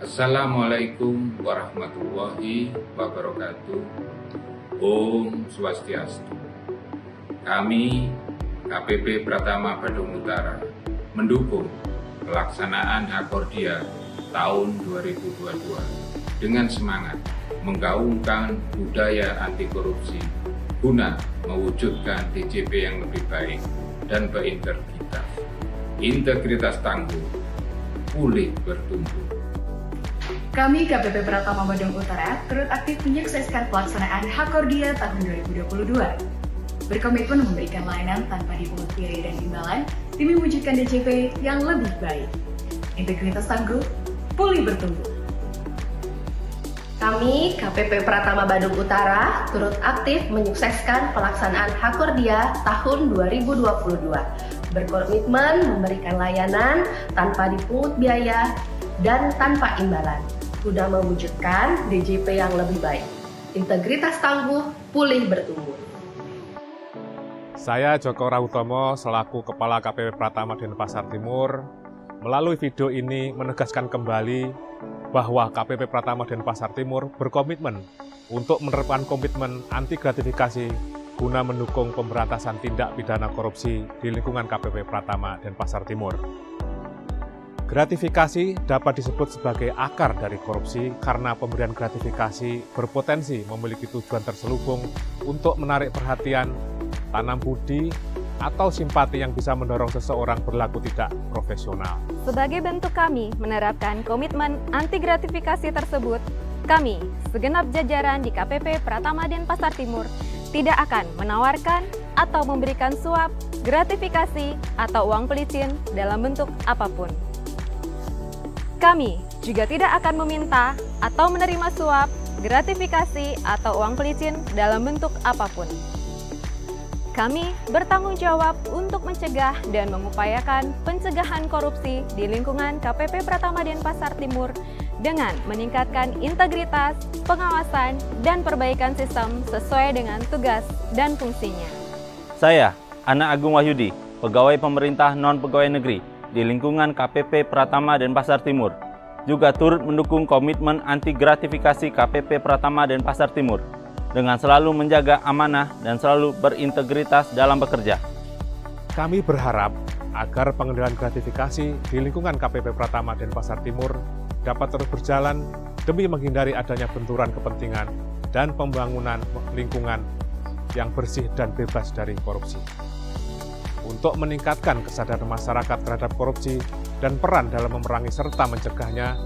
Assalamualaikum warahmatullahi wabarakatuh. Om Swastiastu. Kami KPP Pratama Badung Utara mendukung pelaksanaan Hakordia tahun 2022 dengan semangat menggaungkan budaya anti korupsi guna mewujudkan DJP yang lebih baik dan berintegritas. Integritas tangguh, pulih bertumbuh. Kami KPP Pratama Badung Utara turut aktif menyukseskan pelaksanaan Hakordia tahun 2022. Berkomitmen memberikan layanan tanpa dipungut biaya dan imbalan demi mewujudkan DJP yang lebih baik. Integritas tangguh, pulih bertumbuh. Kami KPP Pratama Badung Utara turut aktif menyukseskan pelaksanaan Hakordia tahun 2022. Berkomitmen memberikan layanan tanpa dipungut biaya dan tanpa imbalan guna mewujudkan DJP yang lebih baik. Integritas tangguh, pulih bertumbuh. Saya Joko Rahutomo selaku Kepala KPP Pratama Denpasar Timur melalui video ini menegaskan kembali bahwa KPP Pratama Denpasar Timur berkomitmen untuk menerapkan komitmen anti gratifikasi guna mendukung pemberantasan tindak pidana korupsi di lingkungan KPP Pratama Denpasar Timur. Gratifikasi dapat disebut sebagai akar dari korupsi karena pemberian gratifikasi berpotensi memiliki tujuan terselubung untuk menarik perhatian, tanam budi, atau simpati yang bisa mendorong seseorang berlaku tidak profesional. Sebagai bentuk kami menerapkan komitmen anti gratifikasi tersebut, kami, segenap jajaran di KPP Pratama Denpasar Timur, tidak akan menawarkan atau memberikan suap, gratifikasi, atau uang pelicin dalam bentuk apapun. Kami juga tidak akan meminta atau menerima suap, gratifikasi, atau uang pelicin dalam bentuk apapun. Kami bertanggung jawab untuk mencegah dan mengupayakan pencegahan korupsi di lingkungan KPP Pratama Denpasar Timur dengan meningkatkan integritas, pengawasan, dan perbaikan sistem sesuai dengan tugas dan fungsinya. Saya, Ana Agung Wahyudi, pegawai pemerintah non-pegawai negeri di lingkungan KPP Pratama Denpasar Timur, juga turut mendukung komitmen anti gratifikasi KPP Pratama Denpasar Timur dengan selalu menjaga amanah dan selalu berintegritas dalam bekerja. Kami berharap agar pengendalian gratifikasi di lingkungan KPP Pratama Denpasar Timur dapat terus berjalan demi menghindari adanya benturan kepentingan dan pembangunan lingkungan yang bersih dan bebas dari korupsi. Untuk meningkatkan kesadaran masyarakat terhadap korupsi dan peran dalam memerangi serta mencegahnya,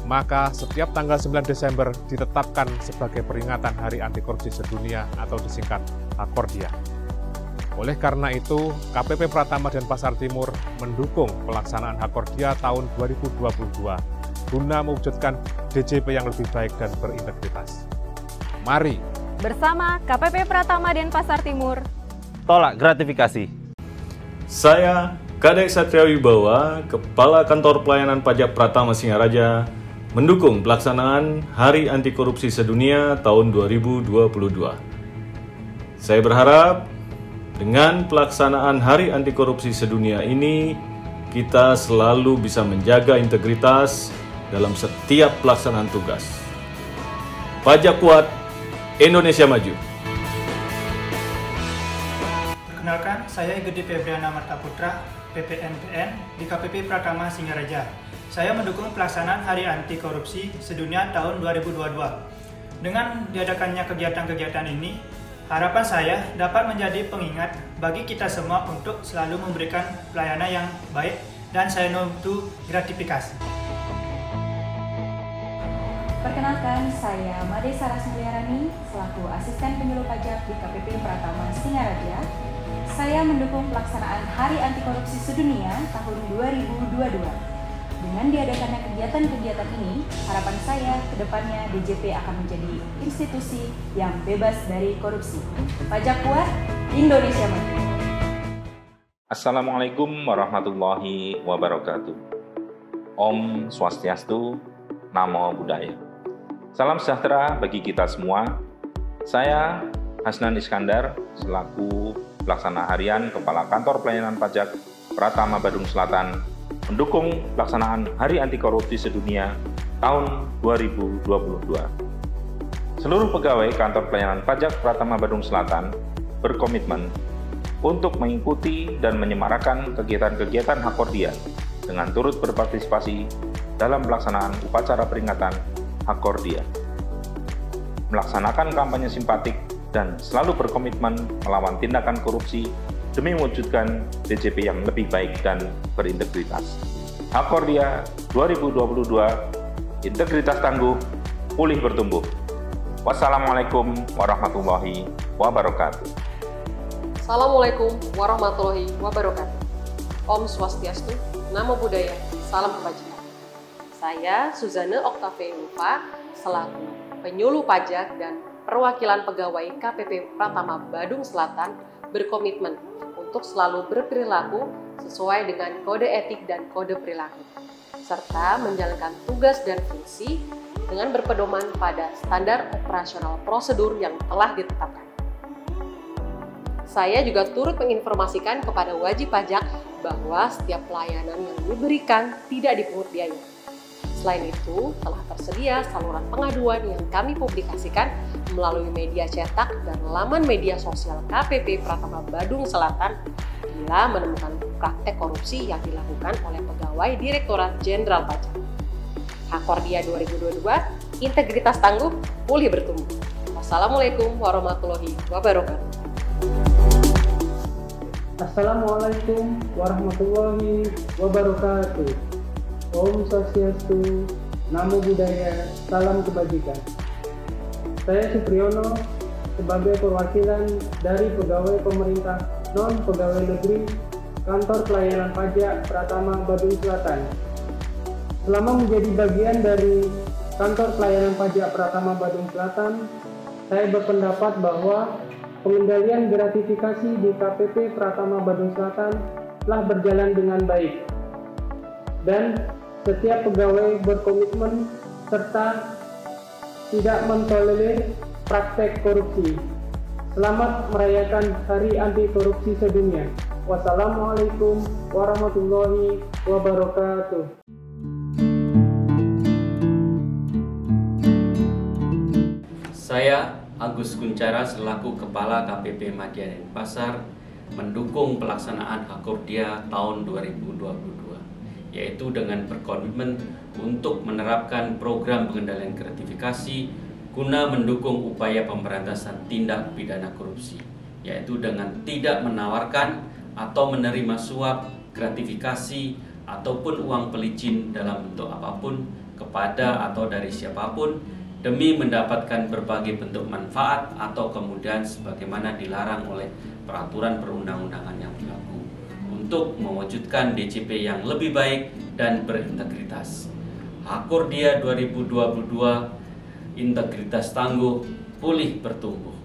maka setiap tanggal 9 Desember ditetapkan sebagai peringatan Hari Anti Korupsi Sedunia atau disingkat Hakordia. Oleh karena itu, KPP Pratama Denpasar Timur mendukung pelaksanaan Hakordia tahun 2022 guna mewujudkan DJP yang lebih baik dan berintegritas. Mari bersama KPP Pratama Denpasar Timur tolak gratifikasi. Saya, Kadek Satria Wibawa, Kepala Kantor Pelayanan Pajak Pratama Singaraja, mendukung pelaksanaan Hari Anti Korupsi Sedunia tahun 2022. Saya berharap dengan pelaksanaan Hari Anti Korupsi Sedunia ini, kita selalu bisa menjaga integritas dalam setiap pelaksanaan tugas. Pajak kuat, Indonesia maju. Perkenalkan, saya Gede Febriana Martaputra, PPNPN di KPP Pratama Singaraja. Saya mendukung pelaksanaan Hari Anti Korupsi Sedunia tahun 2022. Dengan diadakannya kegiatan-kegiatan ini, harapan saya dapat menjadi pengingat bagi kita semua untuk selalu memberikan pelayanan yang baik dan say no to gratifikasi. Perkenalkan, saya Made Saras Mulyarani selaku Asisten Penyuluh Pajak di KPP Pratama Singaraja. Saya mendukung pelaksanaan Hari Anti Korupsi Sedunia tahun 2022. Dengan diadakannya kegiatan-kegiatan ini, harapan saya ke depannya DJP akan menjadi institusi yang bebas dari korupsi. Pajak kuat, Indonesia maju. Assalamualaikum warahmatullahi wabarakatuh. Om Swastiastu, Namo Buddhaya. Salam sejahtera bagi kita semua. Saya Hasnan Iskandar selaku Pelaksana Harian Kepala Kantor Pelayanan Pajak Pratama Badung Selatan mendukung pelaksanaan Hari Anti Korupsi Sedunia tahun 2022. Seluruh pegawai Kantor Pelayanan Pajak Pratama Badung Selatan berkomitmen untuk mengikuti dan menyemarakan kegiatan-kegiatan Hakordia dengan turut berpartisipasi dalam pelaksanaan upacara peringatan Hakordia, melaksanakan kampanye simpatik, dan selalu berkomitmen melawan tindakan korupsi demi mewujudkan DJP yang lebih baik dan berintegritas. Hakordia 2022, integritas tangguh, pulih bertumbuh. Wassalamualaikum warahmatullahi wabarakatuh. Assalamualaikum warahmatullahi wabarakatuh. Om Swastiastu, Namo Buddhaya, Salam Kebajikan. Saya Suzanne Octavianova selaku penyuluh pajak dan perwakilan pegawai KPP Pratama Badung Selatan berkomitmen untuk selalu berperilaku sesuai dengan kode etik dan kode perilaku, serta menjalankan tugas dan fungsi dengan berpedoman pada standar operasional prosedur yang telah ditetapkan. Saya juga turut menginformasikan kepada wajib pajak bahwa setiap pelayanan yang diberikan tidak dipungut biaya. Selain itu, telah tersedia saluran pengaduan yang kami publikasikan melalui media cetak dan laman media sosial KPP Pratama Badung Selatan bila menemukan praktek korupsi yang dilakukan oleh pegawai Direktorat Jenderal Pajak. Hakordia 2022, integritas tangguh, pulih bertumbuh. Wassalamualaikum warahmatullahi wabarakatuh. Assalamualaikum warahmatullahi wabarakatuh. Om Swastiastu, Namo Buddhaya, Salam Kebajikan. Saya Supriyono sebagai perwakilan dari pegawai pemerintah non-pegawai negeri Kantor Pelayanan Pajak Pratama Badung Selatan. Selama menjadi bagian dari Kantor Pelayanan Pajak Pratama Badung Selatan, saya berpendapat bahwa pengendalian gratifikasi di KPP Pratama Badung Selatan telah berjalan dengan baik. Dan setiap pegawai berkomitmen serta tidak mentolerir praktek korupsi. Selamat merayakan Hari Anti Korupsi Sedunia. Wassalamualaikum warahmatullahi wabarakatuh. Saya Agus Kuncara selaku Kepala KPP Madya Denpasar mendukung pelaksanaan Hakordia tahun 2022. Yaitu dengan berkomitmen untuk menerapkan program pengendalian gratifikasi guna mendukung upaya pemberantasan tindak pidana korupsi, yaitu dengan tidak menawarkan atau menerima suap, gratifikasi, ataupun uang pelicin dalam bentuk apapun kepada atau dari siapapun demi mendapatkan berbagai bentuk manfaat atau kemudahan sebagaimana dilarang oleh peraturan perundang-undangan yang berlaku, untuk mewujudkan DJP yang lebih baik dan berintegritas. Hakordia 2022, integritas tangguh, pulih bertumbuh.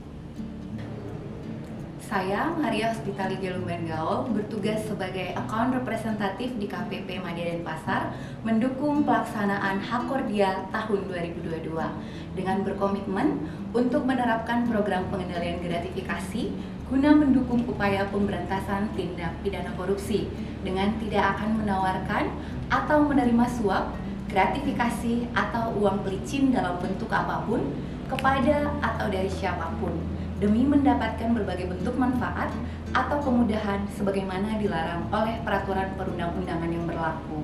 Saya Maria Hospitali Gelumben Gaul bertugas sebagai account representatif di KPP Madya Denpasar mendukung pelaksanaan Hakordia tahun 2022 dengan berkomitmen untuk menerapkan program pengendalian gratifikasi guna mendukung upaya pemberantasan tindak pidana korupsi dengan tidak akan menawarkan atau menerima suap, gratifikasi, atau uang pelicin dalam bentuk apapun kepada atau dari siapapun demi mendapatkan berbagai bentuk manfaat atau kemudahan sebagaimana dilarang oleh peraturan perundang-undangan yang berlaku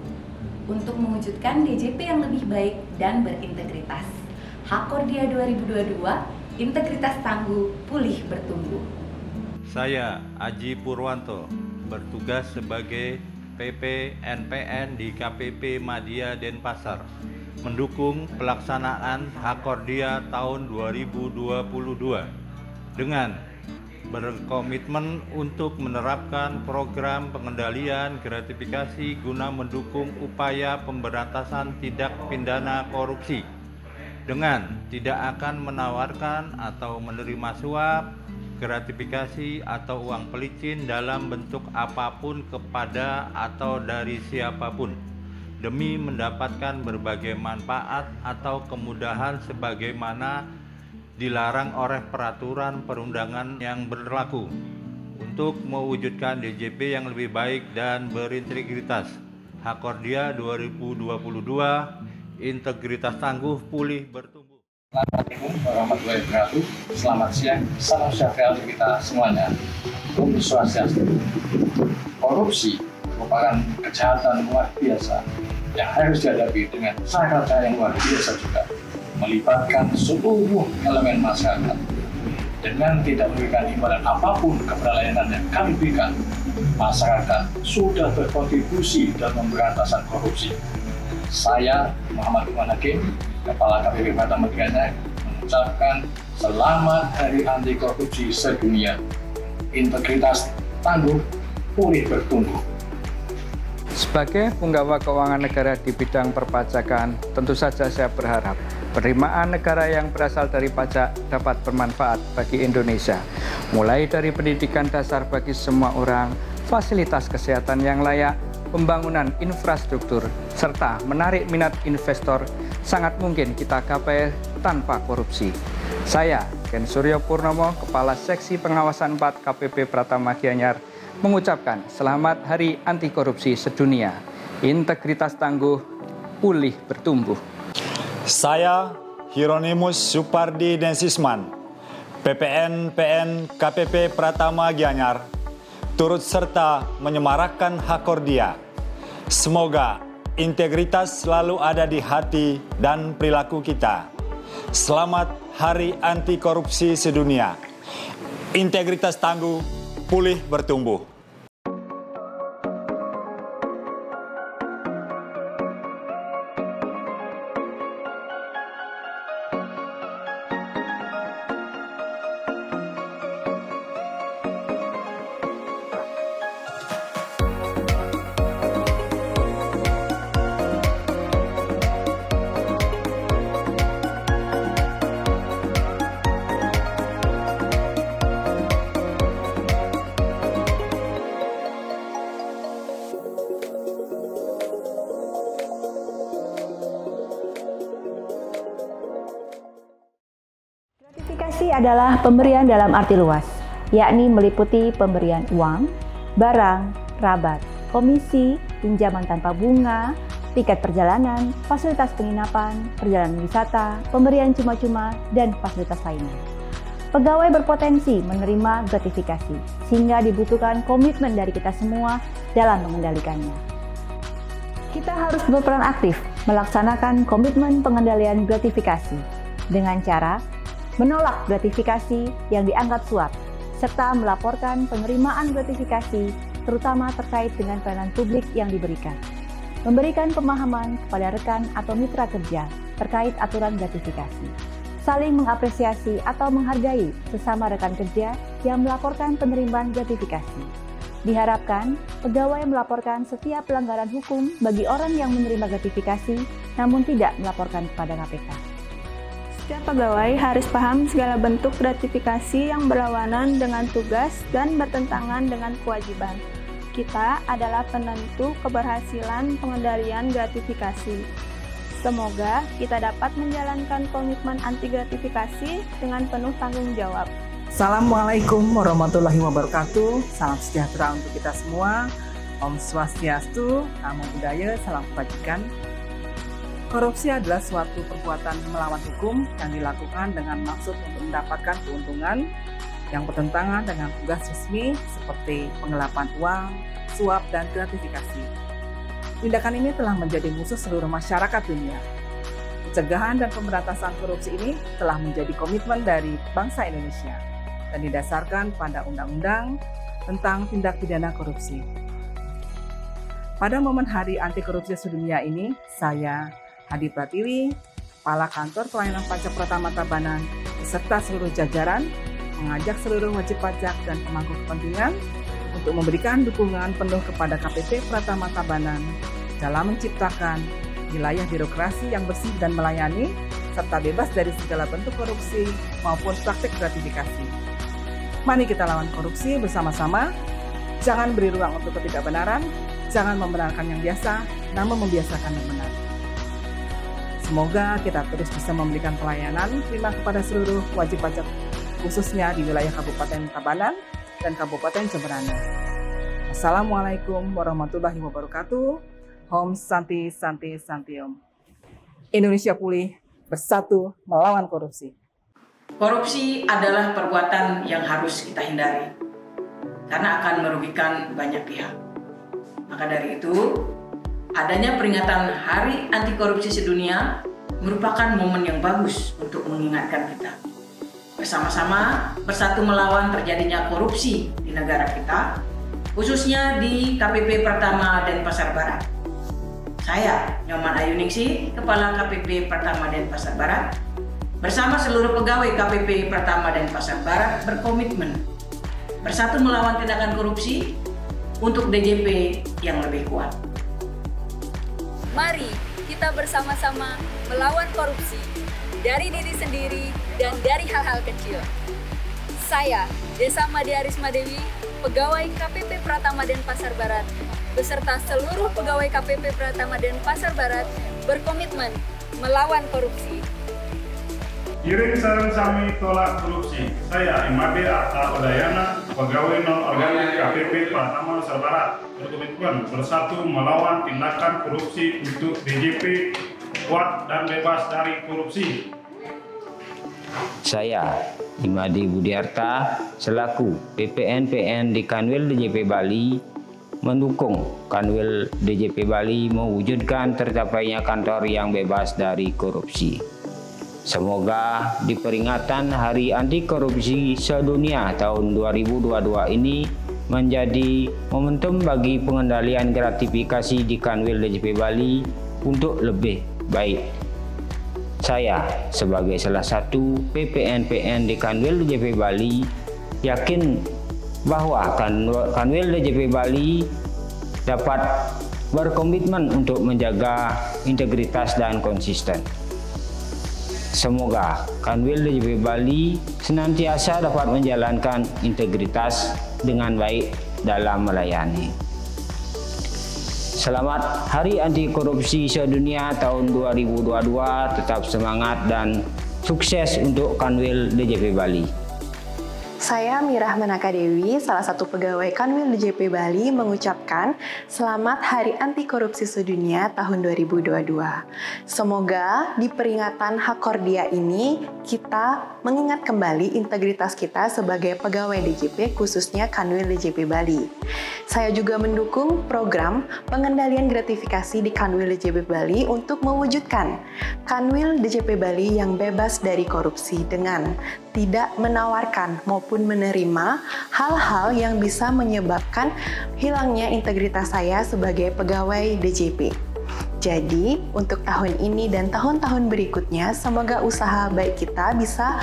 untuk mewujudkan DJP yang lebih baik dan berintegritas. Hakordia 2022, integritas tangguh, pulih bertumbuh. Saya Aji Purwanto bertugas sebagai PP NPN di KPP Madya Denpasar mendukung pelaksanaan Hakordia tahun 2022 dengan berkomitmen untuk menerapkan program pengendalian gratifikasi guna mendukung upaya pemberantasan tindak pidana korupsi dengan tidak akan menawarkan atau menerima suap, gratifikasi atau uang pelicin dalam bentuk apapun kepada atau dari siapapun demi mendapatkan berbagai manfaat atau kemudahan sebagaimana dilarang oleh peraturan perundangan yang berlaku untuk mewujudkan DJP yang lebih baik dan berintegritas. Hakordia 2022, integritas tangguh, pulih, bertumbuh. Assalamualaikum warahmatullahi wabarakatuh. Selamat siang, salam sejahtera untuk kita semuanya. Om Swastiastu. Korupsi merupakan kejahatan luar biasa yang harus dihadapi dengan cara-cara yang luar biasa juga, melibatkan seluruh elemen masyarakat. Dengan tidak memberikan imbalan apapun kepada layanan yang kami berikan, masyarakat sudah berkontribusi dalam pemberantasan korupsi. Saya, Muhammad Iman Hakim, Kepala KPP Pratama Gianyar, mengucapkan selamat Hari Anti Korupsi Sedunia. Integritas tangguh, pulih bertumbuh. Sebagai penggawa keuangan negara di bidang perpajakan, tentu saja saya berharap penerimaan negara yang berasal dari pajak dapat bermanfaat bagi Indonesia, mulai dari pendidikan dasar bagi semua orang, fasilitas kesehatan yang layak, pembangunan infrastruktur, serta menarik minat investor sangat mungkin kita capai tanpa korupsi. Saya, Ken Suryo Purnomo, Kepala Seksi Pengawasan 4 KPP Pratama Gianyar, mengucapkan selamat Hari Anti Korupsi Sedunia. Integritas tangguh, pulih bertumbuh. Saya, Hieronymus Supardi Densisman, PPN-PN KPP Pratama Gianyar, turut serta menyemarakkan Hakordia. Semoga integritas selalu ada di hati dan perilaku kita. Selamat Hari Anti Korupsi Sedunia. Integritas tangguh, pulih bertumbuh. Gratifikasi adalah pemberian dalam arti luas, yakni meliputi pemberian uang, barang, rabat, komisi, pinjaman tanpa bunga, tiket perjalanan, fasilitas penginapan, perjalanan wisata, pemberian cuma-cuma, dan fasilitas lainnya. Pegawai berpotensi menerima gratifikasi, sehingga dibutuhkan komitmen dari kita semua dalam mengendalikannya. Kita harus berperan aktif melaksanakan komitmen pengendalian gratifikasi dengan cara menolak gratifikasi yang dianggap suap, serta melaporkan penerimaan gratifikasi terutama terkait dengan pelayanan publik yang diberikan. Memberikan pemahaman kepada rekan atau mitra kerja terkait aturan gratifikasi. Saling mengapresiasi atau menghargai sesama rekan kerja yang melaporkan penerimaan gratifikasi. Diharapkan, pegawai melaporkan setiap pelanggaran hukum bagi orang yang menerima gratifikasi namun tidak melaporkan kepada KPK. Setiap pegawai harus paham segala bentuk gratifikasi yang berlawanan dengan tugas dan bertentangan dengan kewajiban. Kita adalah penentu keberhasilan pengendalian gratifikasi. Semoga kita dapat menjalankan komitmen anti gratifikasi dengan penuh tanggung jawab. Assalamualaikum warahmatullahi wabarakatuh. Salam sejahtera untuk kita semua. Om Swastiastu, Namo Buddhaya, salam kebajikan. Korupsi adalah suatu perbuatan melawan hukum yang dilakukan dengan maksud untuk mendapatkan keuntungan yang bertentangan dengan tugas resmi seperti penggelapan uang, suap, dan gratifikasi. Tindakan ini telah menjadi musuh seluruh masyarakat dunia. Pencegahan dan pemberantasan korupsi ini telah menjadi komitmen dari bangsa Indonesia dan didasarkan pada Undang-Undang tentang Tindak Pidana Korupsi. Pada momen Hari Anti Korupsi Sedunia ini, saya Hadi Pratiwi, Kepala Kantor Pelayanan Pajak Pratama Tabanan, beserta seluruh jajaran, mengajak seluruh wajib pajak dan pemangku kepentingan untuk memberikan dukungan penuh kepada KPP Pratama Tabanan dalam menciptakan wilayah birokrasi yang bersih dan melayani, serta bebas dari segala bentuk korupsi maupun praktik gratifikasi. Mari kita lawan korupsi bersama-sama, jangan beri ruang untuk ketidakbenaran, jangan membenarkan yang biasa, namun membiasakan yang benar. Semoga kita terus bisa memberikan pelayanan prima kepada seluruh wajib pajak, khususnya di wilayah Kabupaten Tabanan dan Kabupaten Jemberana. Assalamualaikum warahmatullahi wabarakatuh. Om Santi Santi Santi Om. Indonesia pulih, bersatu melawan korupsi. Korupsi adalah perbuatan yang harus kita hindari, karena akan merugikan banyak pihak. Maka dari itu, adanya peringatan Hari Anti Korupsi Sedunia merupakan momen yang bagus untuk mengingatkan kita. Bersama-sama bersatu melawan terjadinya korupsi di negara kita, khususnya di KPP Pratama Denpasar Barat. Saya, Nyoman Ayuningsi, Kepala KPP Pratama Denpasar Barat, bersama seluruh pegawai KPP Pratama Denpasar Barat berkomitmen bersatu melawan tindakan korupsi untuk DJP yang lebih kuat. Mari kita bersama-sama melawan korupsi dari diri sendiri dan dari hal-hal kecil. Saya, Desa Madia Risma Dewi, pegawai KPP Pratama Denpasar Barat, beserta seluruh pegawai KPP Pratama Denpasar Barat berkomitmen melawan korupsi. Kirim saran kami tolak korupsi. Saya Imade Arta Udayana, pegawai non-organik KPP Pratama Denpasar Barat, berkomitmen bersatu melawan tindakan korupsi untuk DJP kuat dan bebas dari korupsi. Saya Imade Budiarta, selaku PPN-PN di Kanwil DJP Bali, mendukung Kanwil DJP Bali mewujudkan tercapainya kantor yang bebas dari korupsi. Semoga di peringatan Hari Anti Korupsi Sedunia tahun 2022 ini menjadi momentum bagi pengendalian gratifikasi di Kanwil DJP Bali untuk lebih baik. Saya sebagai salah satu PPN-PN di Kanwil DJP Bali yakin bahwa Kanwil DJP Bali dapat berkomitmen untuk menjaga integritas dan konsisten. Semoga Kanwil DJP Bali senantiasa dapat menjalankan integritas dengan baik dalam melayani. Selamat Hari Anti Korupsi Sedunia tahun 2022, tetap semangat dan sukses untuk Kanwil DJP Bali. Saya Mirah Manaka Dewi, salah satu pegawai Kanwil DJP Bali, mengucapkan Selamat Hari Anti Korupsi Sedunia tahun 2022. Semoga di peringatan Hakordia ini kita mengingat kembali integritas kita sebagai pegawai DJP, khususnya Kanwil DJP Bali. Saya juga mendukung program pengendalian gratifikasi di Kanwil DJP Bali untuk mewujudkan Kanwil DJP Bali yang bebas dari korupsi dengan tidak menawarkan maupun menerima hal-hal yang bisa menyebabkan hilangnya integritas saya sebagai pegawai DJP. Jadi, untuk tahun ini dan tahun-tahun berikutnya, semoga usaha baik kita bisa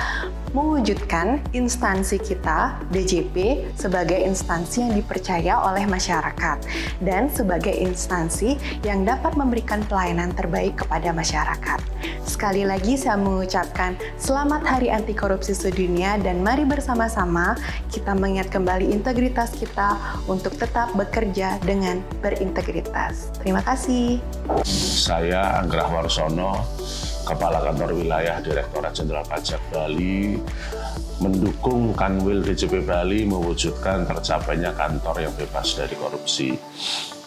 mewujudkan instansi kita, DJP, sebagai instansi yang dipercaya oleh masyarakat dan sebagai instansi yang dapat memberikan pelayanan terbaik kepada masyarakat. Sekali lagi saya mengucapkan Selamat Hari Anti Korupsi Sedunia dan mari bersama-sama kita mengingat kembali integritas kita untuk tetap bekerja dengan berintegritas. Terima kasih. Saya Anggrah Warsono, Kepala Kantor Wilayah Direktorat Jenderal Pajak Bali, mendukung Kanwil DJP Bali mewujudkan tercapainya kantor yang bebas dari korupsi.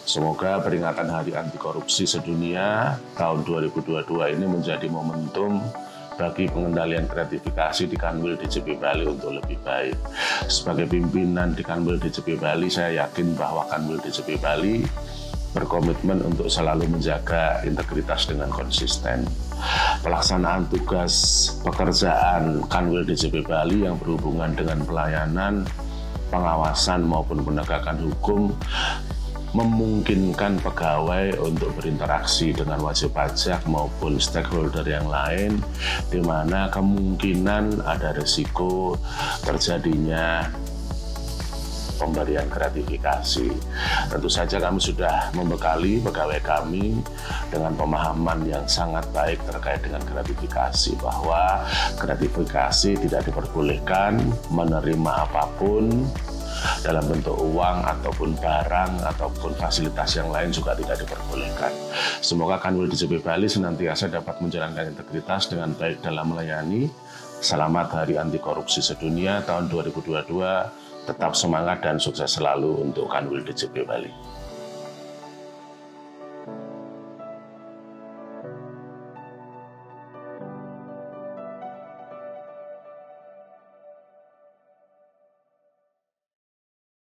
Semoga peringatan Hari Anti Korupsi Sedunia tahun 2022 ini menjadi momentum bagi pengendalian gratifikasi di Kanwil DJP Bali untuk lebih baik. Sebagai pimpinan di Kanwil DJP Bali, saya yakin bahwa Kanwil DJP Bali berkomitmen untuk selalu menjaga integritas dengan konsisten. Pelaksanaan tugas pekerjaan Kanwil DJP Bali yang berhubungan dengan pelayanan, pengawasan maupun penegakan hukum memungkinkan pegawai untuk berinteraksi dengan wajib pajak maupun stakeholder yang lain, di mana kemungkinan ada risiko terjadinya pemberian gratifikasi. Tentu saja kami sudah membekali pegawai kami dengan pemahaman yang sangat baik terkait dengan gratifikasi, bahwa gratifikasi tidak diperbolehkan menerima apapun dalam bentuk uang ataupun barang ataupun fasilitas yang lain juga tidak diperbolehkan. Semoga Kanwil DJP Bali senantiasa dapat menjalankan integritas dengan baik dalam melayani. Selamat Hari Anti Korupsi Sedunia tahun 2022. Tetap semangat dan sukses selalu untuk Kanwil DJP Bali.